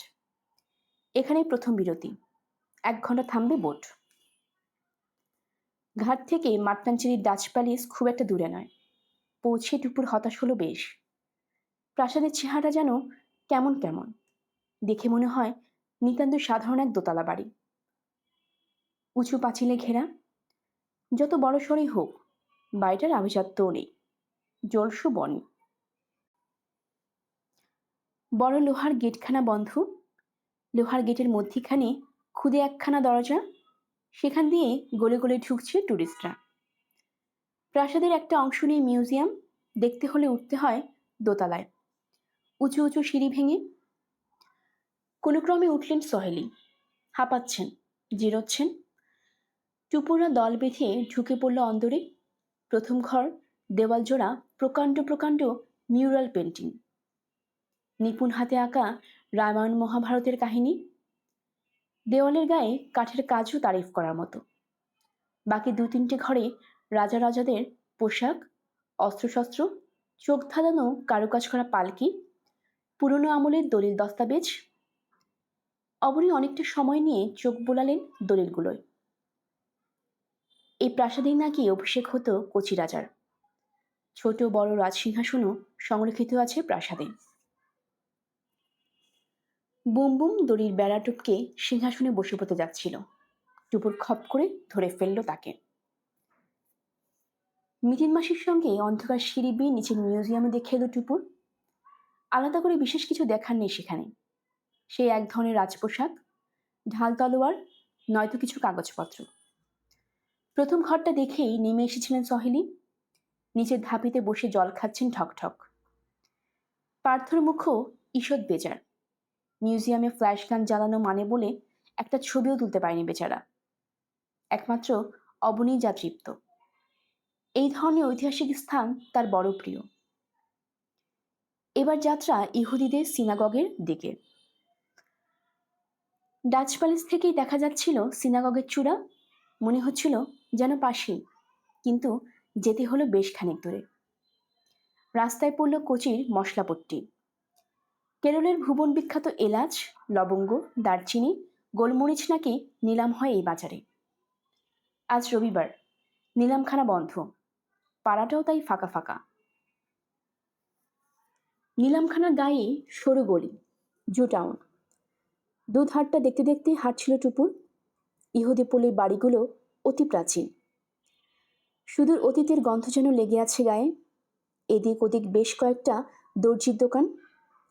S1: এখানেই প্রথম বিরতি, 1 ঘন্টা থামবে বোট। ঘাট থেকে মাট্টানচেরির ডাচ প্যালেস খুব একটা দূরে নয়। পৌঁছে টুপুর হতাশ হলো বেশ। প্রাসাদের চেহারা যেন কেমন কেমন, দেখে মনে হয় নিতান্ত সাধারণ এক দোতলা বাড়ি। উঁচু পাঁচিলে ঘেরা। যত বড় সড়ই হোক, বাড়িটার আভিজাত্যও নেই, জলসু বন। বড় লোহার গেটখানা বন্ধ। লোহার গেটের মধ্যিখানে খুদে একখানা দরজা, সেখান দিয়ে গলে গলে ঢুকছে টুরিস্টরা। প্রাসাদের একটা অংশ নিয়ে মিউজিয়াম, দেখতে হলে উঠতে হয় দোতলায়, উঁচু উঁচু সিঁড়ি ভেঙে। কোনো ক্রমে উঠলেন সোহেলি। হাঁপাচ্ছেন, জিরোচ্ছেন। টুপুরা দল বেঁধে ঢুকে পড়ল অন্দরে। প্রথম ঘর, দেওয়াল জোড়া প্রকাণ্ড প্রকাণ্ড মিউরাল পেন্টিং, নিপুণ হাতে আঁকা রামায়ণ মহাভারতের কাহিনী। দেওয়ালের গায়ে কাঠের কাজও তারিফ করার মতো। বাকি 2-3টে ঘরে রাজা রাজাদের পোশাক, অস্ত্রশস্ত্র, চোখ ধাঁধানো কারুকাজ করা পালকি, পুরনো আমলের দলিল দস্তাবেজ। অবনী অনেকটা সময় নিয়ে চোখ বোলালেন দলিলগুলোয়। এই প্রাসাদেই নাকি অভিষেক হতো কচি রাজার। ছোট বড় রাজসিংহাসনও সংরক্ষিত আছে প্রাসাদে। বুম বুম দড়ির বেড়া টপকে সিংহাসনে বসে পড়তে যাচ্ছিল। টুপুর খপ করে ধরে ফেলল তাকে। মিতিন মাসির সঙ্গে অন্ধকার সিঁড়ি বেয়ে নিচের মিউজিয়ামে দেখে এলো টুপুর। আলাদা করে বিশেষ কিছু দেখার নেই সেখানে। সেই এক ধরনের রাজপোশাক, ঢাল তলোয়ার, নয়তো কিছু কাগজপত্র। প্রথম ঘরটা দেখেই নেমে এসেছিলেন সহেলি। নিচের ধাপিতে বসে জল খাচ্ছেন ঠকঠক। পার্থর মুখও ঈষৎ বেজার। মিউজিয়ামে ফ্ল্যাশ গান জ্বালানো মানে বলে একটা ছবিও তুলতে পারেনি বেচারা। একমাত্র অবনী যা তৃপ্ত। এই ধরনের ঐতিহাসিক স্থান তার বড় প্রিয়। এবার যাত্রা ইহুদিদের সিনাগগের দিকে। ডাচ প্যালেস থেকেই দেখা যাচ্ছিল সিনাগগের চূড়া। মনে হচ্ছিল যেন পাশেই, কিন্তু যেতে হলো বেশ খানিক দূরে। রাস্তায় পড়ল কোচির মশলাপট্টি। কেরলের ভুবন বিখ্যাত এলাচ, লবঙ্গ, দারচিনি, গোলমরিচ নাকি নিলাম হয় এই বাজারে। আজ রবিবার, নিলামখানা বন্ধ, পাড়াটাও তাই ফাঁকা ফাঁকা। নিলামখানার গায়ে সরু গলি, জু টাউন। দুধারটা দেখতে দেখতে হাঁটছিল টুপুর। ইহুদি পল্লীর বাড়িগুলো অতি প্রাচীন। সুদূর অতীতের গন্ধ যেন লেগে আছে গায়ে। এদিক ওদিক বেশ কয়েকটা দর্জির দোকান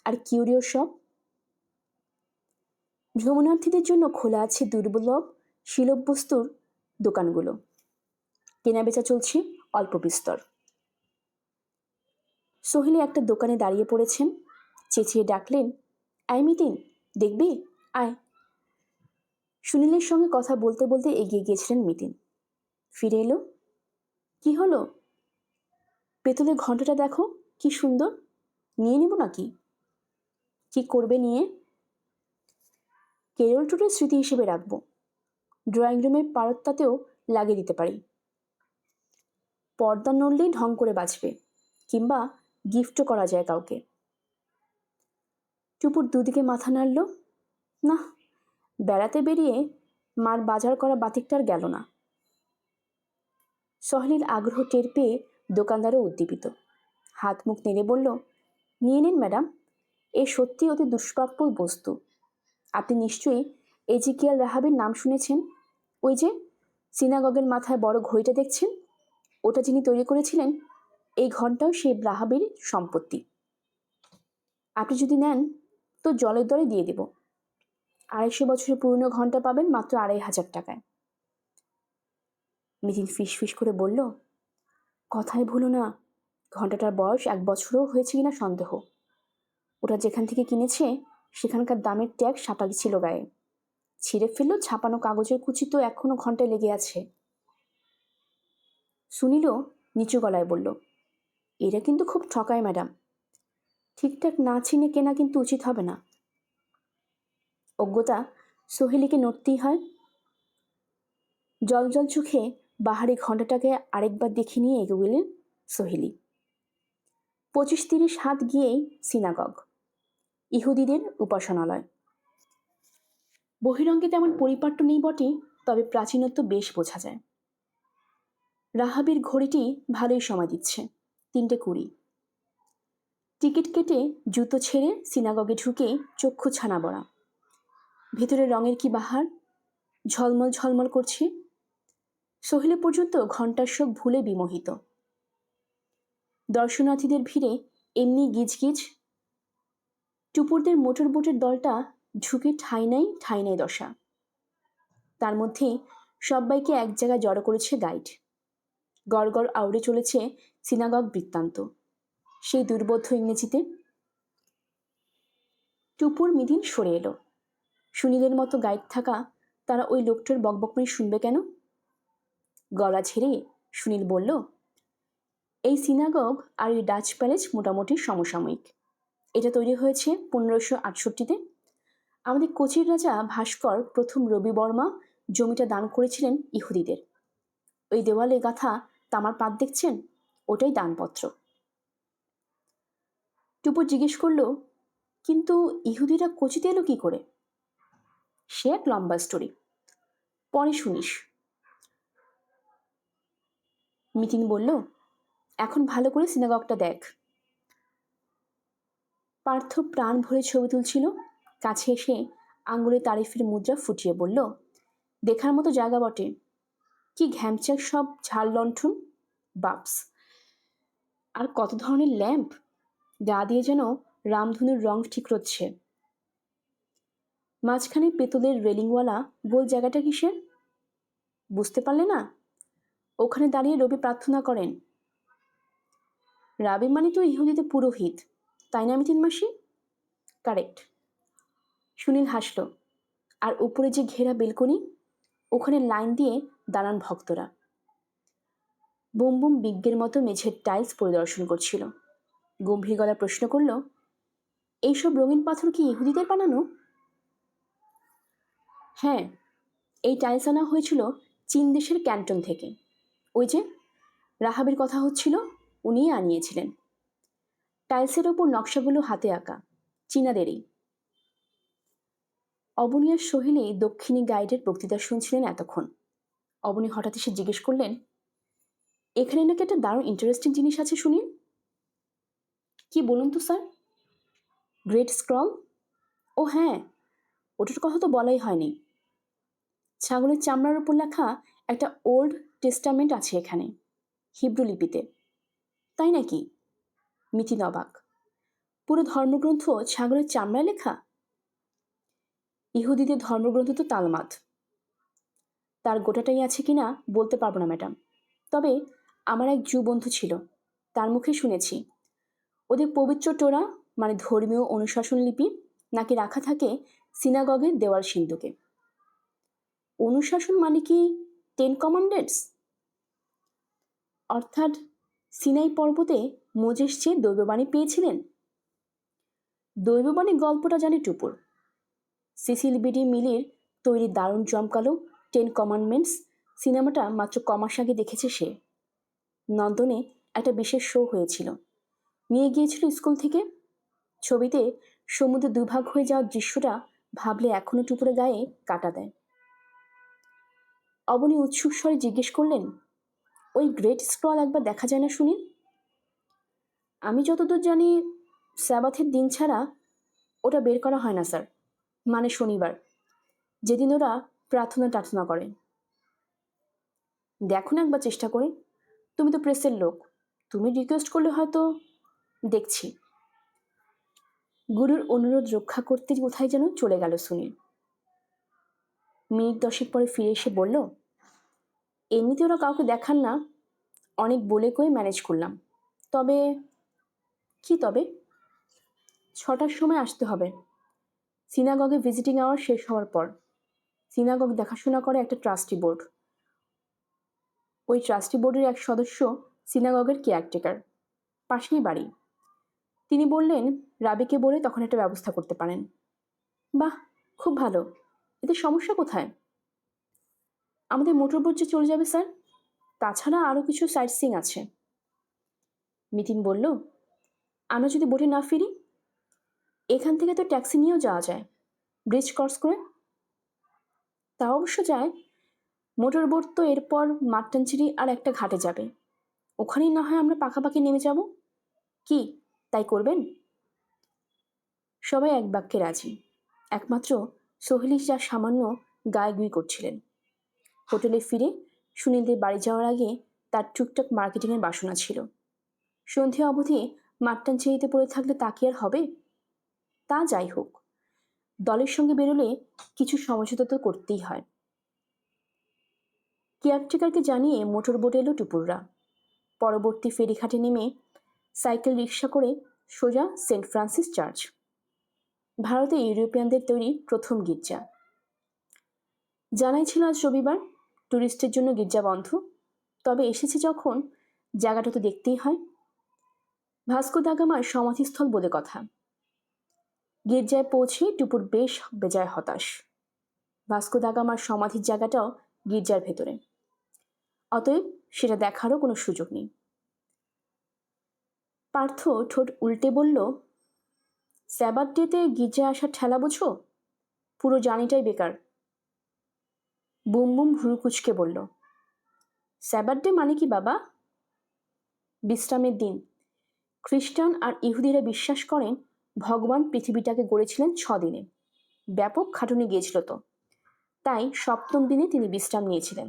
S1: আর কিউরিও শপ। ভ্রমণার্থীদের জন্য খোলা আছে দুর্লভ শিলভ বস্তুর দোকানগুলো। কেনাবেচা চলছে অল্প বিস্তর। সোহেলি একটা দোকানে দাঁড়িয়ে পড়েছেন। চেঁচিয়ে ডাকলেন, আয় মিতিন, দেখবি, আয়। সুনীলের সঙ্গে কথা বলতে বলতে এগিয়ে গিয়েছিলেন মিতিন। ফিরে এলো। কি হলো? পেতলের ঘণ্টাটা দেখো, কি সুন্দর, নিয়ে নেব নাকি? কি করবে নিয়ে? কেরল ট্যুরের স্মৃতি হিসেবে রাখবো। ড্রয়িং রুমের পারতটাতেও লাগিয়ে দিতে পারি। পর্দা নড়লেই ঢং করে বাঁচবে, কিংবা গিফটও করা যায় কাউকে। টুপুর দুদিকে মাথা নাড়ল। না, বেড়াতে বেরিয়ে মার বাজার করা বাতিকটার গেল না। সহেলির আগ্রহ টের পেয়ে দোকানদারও উদ্দীপিত। হাত মুখ নেড়ে বলল, নিয়ে নিন ম্যাডাম, এ সত্যি অতি দুষ্প্রাপ্য বস্তু। আপনি নিশ্চয়ই এজিকিয়াল রাহাবের নাম শুনেছেন। ওই যে সিনাগগের মাথায় বড় ঘড়িটা দেখছেন, ওটা যিনি তৈরি করেছিলেন, এই ঘন্টাও সেই রাহাবের সম্পত্তি। আপনি যদি নেন তো জলের দরে দিয়ে দেব। 250 বছরের পুরনো ঘন্টা পাবেন মাত্র 2500 টাকায়। মিতিন ফিস ফিস করে বলল, কথাই ভুলো না, ঘন্টাটার বয়স 1 বছরও হয়েছে কিনা সন্দেহ। ওটা যেখান থেকে কিনেছে সেখানকার দামের ট্যাগ সাপা ছিল গায়ে। ছিঁড়ে ফেললো ছাপানো কাগজের কুচি তো এখনো ঘন্টায় লেগে আছে। সুনীলও নিচু গলায় বলল, এরা কিন্তু খুব ঠকায় ম্যাডাম, ঠিকঠাক না চিনে কেনা কিন্তু উচিত হবে না। অজ্ঞতা সোহেলিকে নড়তেই হয়। জল জল চোখে বাহারি ঘণ্টাটাকে আরেকবার দেখে নিয়ে এগোলেন সোহেলি। 25-30 হাত গিয়েই সিনাগগ, ইহুদিদের উপাসনালয়। বহিরঙ্গে তেমন পরিপাট্য নেই বটে, তবে প্রাচীনত্ব বেশ বোঝা যায়। রাহাবের ঘড়িটি ভালোই সময় দিচ্ছে, 3:20। টিকিট কেটে জুতো ছেড়ে সিনাগগে ঢুকে চক্ষু ছানা বড়া। ভেতরে রঙের কি বাহার, ঝলমল ঝলমল করছে। সোহেলি পর্যন্ত ঘণ্টার শোক ভুলে বিমোহিত। দর্শনার্থীদের ভিড়ে এমনি গিজগিজ। টুপুরদের মোটর বোটের দলটা ঢুকে ঠাঁই নাই দশা। তার মধ্যে সবাইকে এক জায়গায় জড়ো করেছে গাইড। গড় গড় আউড়ে চলেছে সিনাগগ বৃত্তান্ত, সেই দুর্বোধ্য ইংরেজিতে। টুপুর মিদিন সরে এলো। সুনীলের মতো গাইড থাকা, তারা ওই লোকটার বকবকনি শুনবে কেন? গলা ঝেড়ে সুনীল বলল, এই সিনাগগ আর এই ডাচ প্যালেস মোটামুটি সমসাময়িক। এটা তৈরি হয়েছে 1568-তে। আমাদের কোচির রাজা ভাস্কর প্রথম রবি বর্মা জমিটা দান করেছিলেন ইহুদিদের। ওই দেওয়ালে গাঁথা তামার পাত দেখছেন, ওটাই দানপত্র। টুপু জিজ্ঞেস করলো, কিন্তু ইহুদিরা কোচিতে এলো কি করে? সে এক লম্বা স্টোরি, পরে শুনিস। মিতিন বলল, এখন ভালো করে সিনাগগটা দেখ। পার্থ প্রাণ ভরে ছবি তুলছিল। কাছে এসে আঙুলে তারিফের মুদ্রা ফুটিয়ে বলল, দেখার মতো জায়গা বটে। কি ঘ্যামচাক সব ঝাল লণ্ঠন, বাপস, আর কত ধরনের ল্যাম্প, গা দিয়ে যেন রামধনুর রং ঠিক হচ্ছে। মাঝখানে পেতলের রেলিংওয়ালা গোল জায়গাটা কিসের? বুঝতে পারলে না? ওখানে দাঁড়িয়ে রবি প্রার্থনা করেন। রাবি মানে তো ইহুদিতে পুরোহিত, তাই না মিতিন মাসি? কারেক্ট। সুনীল হাসল। আর উপরে যে ঘেরা বেলকনি, ওখানে লাইন দিয়ে দাঁড়ান ভক্তরা। বুম বুম বিজ্ঞের মতো মেঝের টাইলস পরিদর্শন করছিল। গম্ভীর গলা প্রশ্ন করল, এইসব রঙিন পাথর কি ইহুদিদের বানানো? হ্যাঁ, এই টাইলস আনা হয়েছিল চীন দেশের ক্যান্টন থেকে। ওই যে রাহাবের কথা হচ্ছিল, উনিই আনিয়েছিলেন। টাইলসের ওপর নকশাগুলো হাতে আঁকা, চীনাদেরই। অবনী আর সোহেলি দক্ষিণী গাইডের বক্তৃতা শুনছিলেন এতক্ষণ। অবনী হঠাৎ এসে জিজ্ঞেস করলেন, এখানে নাকি একটা দারুণ ইন্টারেস্টিং জিনিস আছে শুনি। কি বলুন তো স্যার? Great scroll? ও হ্যাঁ, ওটার কথা তো বলাই হয়নি। ছাগলের চামড়ার উপর লেখা একটা ওল্ড টেস্টামেন্ট আছে এখানে, হিব্রু লিপিতে। তাই নাকি? মিতিন অবাক। পুরো ধর্মগ্রন্থ ছাগলের চামড়ায় লেখা? ইহুদিদের ধর্মগ্রন্থ তো তালমাদ। তার গোটাটাই আছে কিনা বলতে পারবো না ম্যাডাম, তবে আমার এক জু বন্ধু ছিল, তার মুখে শুনেছি ওদের পবিত্র টোরা মানে ধর্মীয় অনুশাসন লিপি নাকি রাখা থাকে সিনাগগের দেওয়াল সিন্ধুকে। অনুশাসন মানে কি 10 কমান্ডেন্টস? অর্থাৎ সিনাই পর্বতে মোজেস যে দৈববাণী পেয়েছিলেন। দৈববাণী গল্পটা জানে টুপুর। সিসিল বিডি মিলির তৈরি দারুণ জমকালো 10 কমান্ডমেন্টস সিনেমাটা মাত্র কমাস আগে দেখেছে সে। নন্দনে একটা বিশেষ শো হয়েছিল, নিয়ে গিয়েছিল স্কুল থেকে। ছবিতে সমুদ্র দুভাগ হয়ে যাওয়ার দৃশ্যটা ভাবলে এখনো টুপুরে গায়ে কাটা দেয়। অবনী উৎসুক স্বরে জিজ্ঞেস করলেন, ওই গ্রেট স্ক্রল একবার দেখা যায় না শুনি? আমি যতদূর জানি স্যাবাথের দিন ছাড়া ওটা বের করা হয় না স্যার, মানে শনিবার, যেদিন ওরা প্রার্থনা টার্থনা করে। দেখো না একবার চেষ্টা করে, তুমি তো প্রেসের লোক, তুমি রিকোয়েস্ট করলে হয়তো। দেখছি। গুরুর অনুরোধ রক্ষা করতে কোথায় যেন চলে গেল সুনীল। মিনিট 10 পরে ফিরে এসে বলল, এমনিতে ওরা কাউকে দেখান না, অনেক বলে কয়ে ম্যানেজ করলাম। তবে কি তবে? 6টার সময় আসতে হবে, সিনাগগে ভিজিটিং আওয়ার শেষ হওয়ার পর। সিনাগগ দেখাশোনা করে একটা ট্রাস্টি বোর্ড। ওই ট্রাস্টি বোর্ডের এক সদস্য সিনাগগের কেয়ারটেকার, পাশেই বাড়ি। তিনি বললেন রাবিকে বলে তখন একটা ব্যবস্থা করতে পারেন। বাহ, খুব ভালো। এতে সমস্যা কোথায়? আমাদের মোটর বোট যে চলে যাবে স্যার, তাছাড়া আরও কিছু সাইট সিং আছে। মিতিন বলল, আমরা যদি বোটে না ফিরি? এখান থেকে তো ট্যাক্সি নিয়েও যাওয়া যায়, ব্রিজ ক্রস করে। তা অবশ্য যায়। মোটর বোট তো এরপর মাট্টানচিরি আর একটা ঘাটে যাবে, ওখানেই না হয় আমরা পাকাপাকি নেমে যাব। কি তাই করবেন? সবাই এক বাক্যে রাজি, একমাত্র সোহেলি যা সামান্য গায়ে করছিলেন। হোটেলে ফিরে সুনীলদের বাড়ি যাওয়ার আগে তার টুকটাক মার্কেটিংয়ের বাসনা ছিল। সন্ধে অবধি মাট্টানচিরিতে পড়ে থাকলে তা কি আর হবে? তা যাই হোক, দলের সঙ্গে বেরোলে কিছু সমঝোতা তো করতেই হয়। কেয়ারটেকারকে জানিয়ে মোটর বোটে এলো টুপুররা। পরবর্তী ফেরিঘাটে নেমে সাইকেল রিক্সা করে সোজা সেন্ট ফ্রান্সিস চার্চ, ভারতে ইউরোপিয়ানদের তৈরি প্রথম গির্জা। জানাই ছিল আজ রবিবার, ট্যুরিস্টের জন্য গির্জা বন্ধ। তবে এসেছে যখন জায়গাটা তো দেখতেই হয়। ভাস্কো দা গামার সমাধিস্থল বলে কথা। গির্জায় পৌঁছে টুপুর বেশ বেজায় হতাশ। ভাস্কো দা গামার সমাধির জায়গাটাও গির্জার ভেতরে, অতএব সেটা দেখারও কোনো সুযোগ নেই। পার্থ ঠোঁট উল্টে বলল, স্যাবাত ডেতে গির্জায় আসার ঠেলা বোঝো? পুরো জার্নিটাই বেকার। বুম বুম ভুরু কুচকে বলল, স্যাবাত ডে মানে কি বাবা? বিশ্রামের দিন। খ্রিস্টান আর ইহুদিরা বিশ্বাস করেন ভগবান পৃথিবীটাকে গড়েছিলেন 6 দিনে। ব্যাপক খাটুনি গিয়েছিল তো, তাই সপ্তম দিনে তিনি বিশ্রাম নিয়েছিলেন।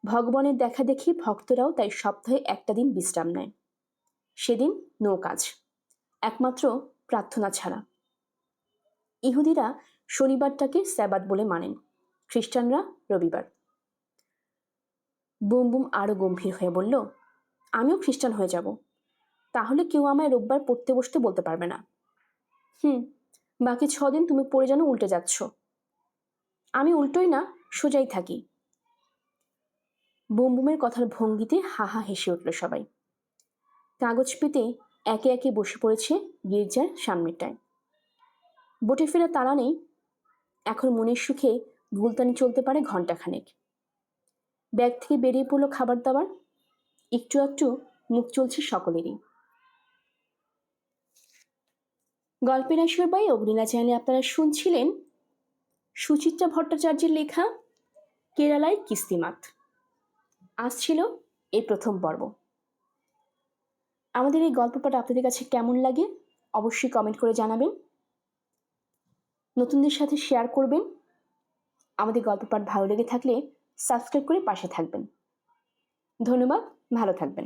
S1: ভগবানের দেখা দেখি ভক্তরাও তাই সপ্তাহে একটা দিন বিশ্রাম নেয়। সেদিন নো কাজ, একমাত্র প্রার্থনা ছাড়া। ইহুদিরা শনিবারটাকে স্যাবাত বলে মানেন, খ্রিস্টানরা রবিবার। বুম বুম আরো গম্ভীর হয়ে বলল, আমিও খ্রিস্টান হয়ে যাব, তাহলে কেউ আমায় রোববার পড়তে বসতে বলতে পারবে না। বাকি 6 দিন তুমি পড়ে যেন উল্টে যাচ্ছ। আমি উল্টোই না, সোজাই থাকি। বুম বুমের কথার ভঙ্গিতে হা হা হেসে উঠল সবাই। কাগজ পেতে একে একে বসে পড়েছে গির্জার সামনেটায়। বোটে ফেরা তাড়া নেই, এখন মনের সুখে ভুলতানি চলতে পারে ঘণ্টাখানেক। ব্যাগ থেকে বেরিয়ে পড়লো খাবার দাবার, একটু একটু মুখ চলছে সকলেরই। গল্পের আসর বাই অগ্নিলা চ্যানেলে আপনারা শুনছিলেন সুচিত্রা ভট্টাচার্যের লেখা কেরালায় কিস্তিমাত। আজ ছিল এই প্রথম পর্ব। আমাদের এই গল্প পাঠ আপনাদের কাছে কেমন লাগে অবশ্যই কমেন্ট করে জানাবেন, নতুনদের সাথে শেয়ার করবেন। আমাদের গল্প পাঠ ভালো লেগে থাকলে সাবস্ক্রাইব করে পাশে থাকবেন। ধন্যবাদ, ভালো থাকবেন।